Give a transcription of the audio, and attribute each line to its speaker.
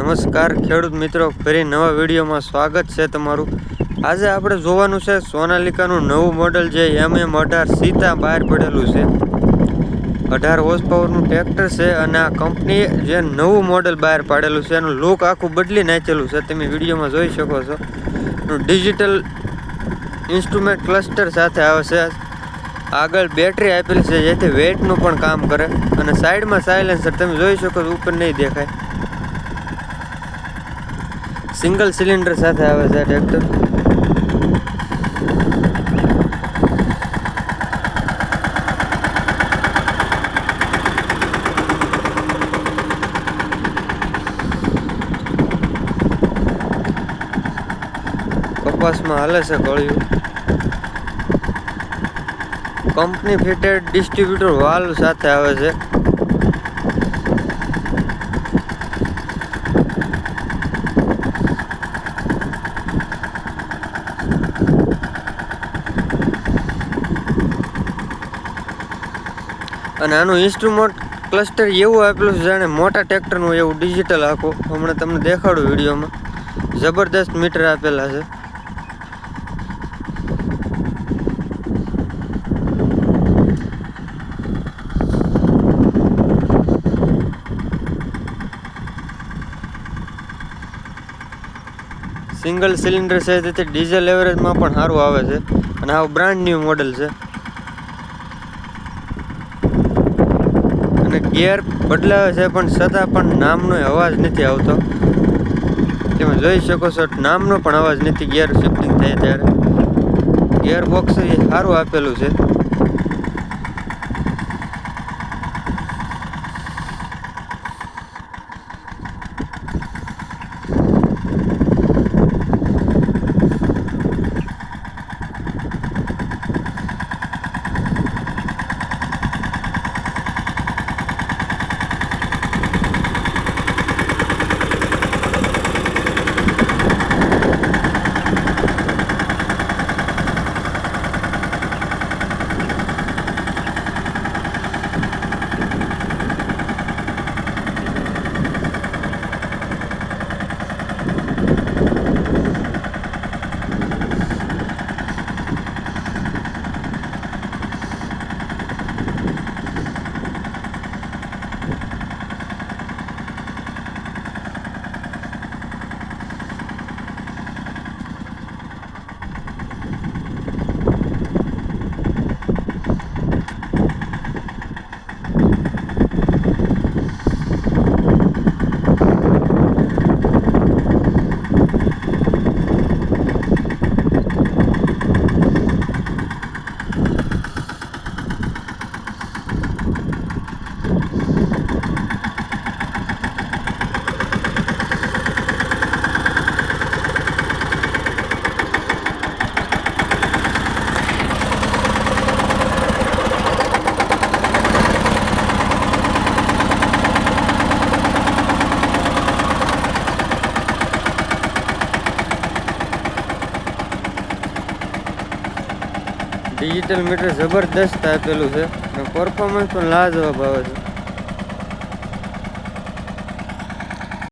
Speaker 1: નમસ્કાર ખેડૂત મિત્રો, ફરી નવા વિડીયોમાં સ્વાગત છે તમારું। આજે આપણે જોવાનું છે સોનાલિકાનું નવું મોડલ જે MM18 સીતા બહાર પડેલું છે। 18 હોર્સ પાવરનું ટ્રેક્ટર છે અને આ કંપનીએ જે નવું મોડલ બહાર પાડેલું છે એનું લુક આખું બદલી નાખેલું છે, તમે વિડીયોમાં જોઈ શકો છો। ડિજિટલ ઇન્સ્ટ્રુમેન્ટ ક્લસ્ટર સાથે આવે છે। આગળ બેટરી આપેલી છે જેથી વેઇટનું પણ કામ કરે અને સાઈડમાં સાયલેન્સર તમે જોઈ શકો છો, ઉપર નહીં દેખાય। સિંગલ સિલિન્ડર સાથે આવે છે આ ટ્રેક્ટર। કપાસમાં હાલે છે કળિયું। કંપની ફિટેડ ડિસ્ટ્રીબ્યુટર વાલ્વ સાથે આવે છે। અને આનું ઇન્સ્ટ્રુમેન્ટ ક્લસ્ટર એવું આપેલું છે જાણે મોટા ટ્રેક્ટરનું એવું ડિજિટલ આખું, હમણાં તમને દેખાડું વિડીયોમાં। જબરદસ્ત મીટર આપેલા છે। સિંગલ સિલિન્ડર છે તેથી ડીઝલ એવરેજમાં પણ સારું આવે છે અને આ બ્રાન્ડ ન્યૂ મોડલ છે। અને ગિયર બદલાવે છે પણ છતાં પણ નામનો અવાજ નથી આવતો, તમે જોઈ શકો છો નામનો પણ અવાજ નથી ગિયર શિફ્ટિંગ થાય ત્યારે। ગિયર બોક્સ સારું આપેલું છે। ડિજિટલ મીટર જબરદસ્ત આપેલું છે અને પરફોર્મન્સ પણ લાજવાબ આવે છે।